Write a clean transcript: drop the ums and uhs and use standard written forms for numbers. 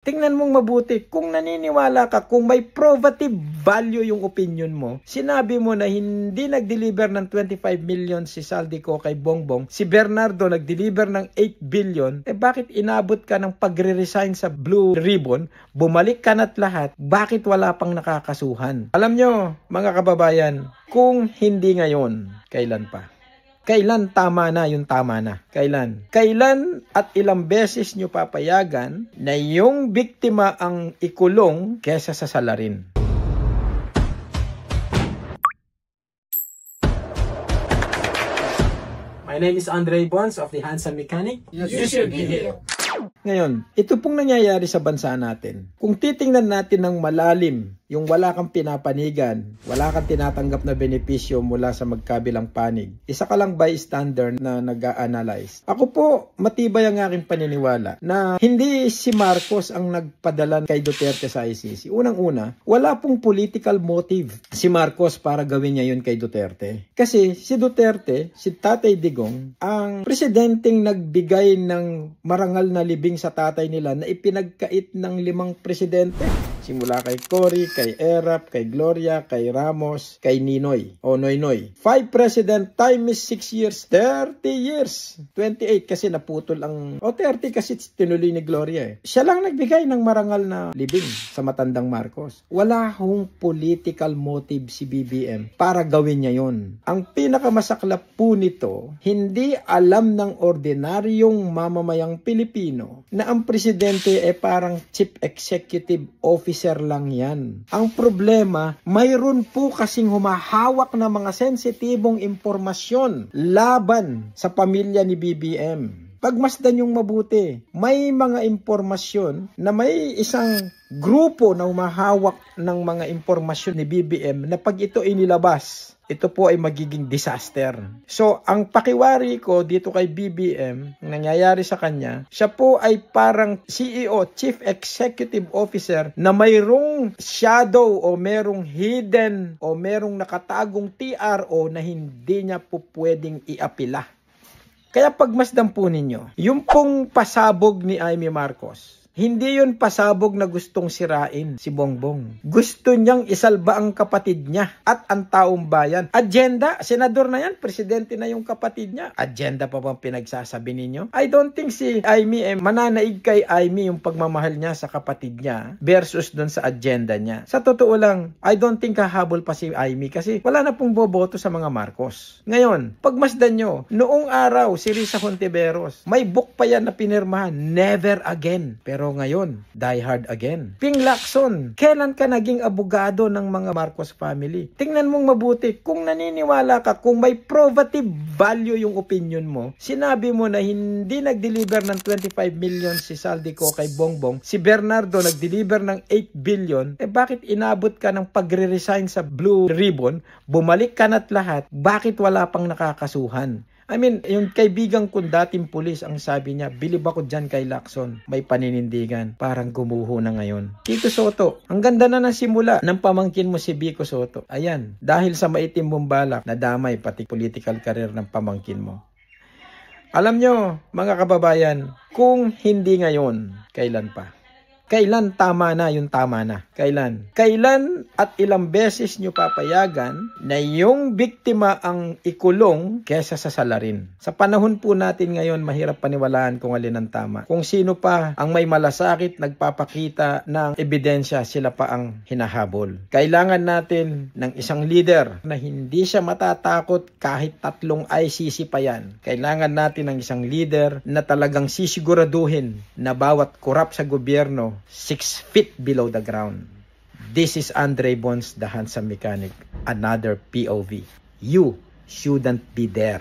Tingnan mong mabuti, kung naniniwala ka, kung may probative value yung opinion mo, sinabi mo na hindi nag-deliver ng 25 million si Saldico kay Bongbong, si Bernardo nag-deliver ng 8 billion, bakit inabot ka ng pagre-resign sa Blue Ribbon, bumalik ka na't lahat, bakit wala pang nakakasuhan? Alam nyo, mga kababayan, kung hindi ngayon, kailan pa? Kailan tama na yung tama na? Kailan? Kailan at ilang beses nyo papayagan na yung biktima ang ikulong kesa sa salarin? My name is Andre Bonds of the Handsome Mechanic. You should be here. Ngayon, ito pong nangyayari sa bansa natin. Kung titingnan natin ng malalim, yung wala kang pinapanigan, wala kang tinatanggap na benepisyo mula sa magkabilang panig, isa ka lang bystander na nag-a-analyze. Ako po, matibay ang aking paniniwala na hindi si Marcos ang nagpadala kay Duterte sa ICC. Unang-una, wala pong political motive si Marcos para gawin niya yun kay Duterte. Kasi si Duterte, si Tatay Digong, ang presidenteng nagbigay ng marangal na libing sa tatay nila na ipinagkait ng 5 presidente. Simula kay Cory, kay Erap, kay Gloria, kay Ramos, kay Ninoy o Noynoy. 5 president, time is 6 years, 30 years. 28 kasi naputol ang, 30 kasi tinuloy ni Gloria eh. Siya lang nagbigay ng marangal na libing sa matandang Marcos. Wala hong political motive si BBM para gawin niya yon. Ang pinakamasaklap po nito, hindi alam ng ordinaryong mamamayang Pilipino na ang presidente ay parang chief executive officer lang yan. Ang problema, mayroon po kasing humahawak na mga sensitibong impormasyon laban sa pamilya ni BBM. Pagmasdan yung mabuti, may mga impormasyon na may isang grupo na humahawak ng mga impormasyon ni BBM na pag ito inilabas, ito po ay magiging disaster. So, ang pakiwari ko dito kay BBM, nangyayari sa kanya, siya po ay parang CEO, Chief Executive Officer, na mayroong shadow o merong hidden o merong nakatagong TRO na hindi niya po pwedeng iapila. Kaya pagmasdan po ninyo, yung pong pasabog ni Amy Marcos, hindi yun pasabog na gustong sirain si Bongbong. Gusto niyang isalba ang kapatid niya at ang taong bayan. Agenda, senador na yan, presidente na yung kapatid niya. Agenda pa bang pinagsasabi ninyo? I don't think si Amy, mananaig kay Amy yung pagmamahal niya sa kapatid niya versus dun sa agenda niya. Sa totoo lang, I don't think hahabol pa si Amy kasi wala na pong boboto sa mga Marcos. Ngayon, pagmasdan nyo, noong araw si Risa Hontiveros, may book pa yan na pinirmahan, never again. Pero ngayon, die hard again. Ping Lacson, kailan ka naging abogado ng mga Marcos family? Tingnan mong mabuti, kung naniniwala ka, kung may probative value yung opinion mo, sinabi mo na hindi nag-deliver ng 25 million si Saldico kay Bongbong, si Bernardo nag-deliver ng 8 billion, bakit inabot ka ng pagre-resign sa Blue Ribbon, bumalik ka na't lahat, bakit wala pang nakakasuhan? I mean, yung kaibigan kong dating pulis, ang sabi niya, bilib ako dyan kay Lacson. May paninindigan. Parang gumuho na ngayon. Tito Soto, ang ganda na ng simula ng pamangkin mo si Vico Soto. Ayan, dahil sa maitim mong balak, nadamay pati political career ng pamangkin mo. Alam nyo, mga kababayan, kung hindi ngayon, kailan pa? Kailan tama na yung tama na? Kailan? Kailan at ilang beses nyo papayagan na yung biktima ang ikulong kesa sa salarin? Sa panahon po natin ngayon, mahirap paniwalaan kung alin ang tama. Kung sino pa ang may malasakit, nagpapakita ng ebidensya, sila pa ang hinahabol. Kailangan natin ng isang leader na hindi siya matatakot kahit 3 ICC pa yan. Kailangan natin ng isang leader na talagang sisiguraduhin na bawat korap sa gobyerno 6 feet below the ground. This is Andre Bonds, the Handsome Mechanic. Another POV. You shouldn't be there.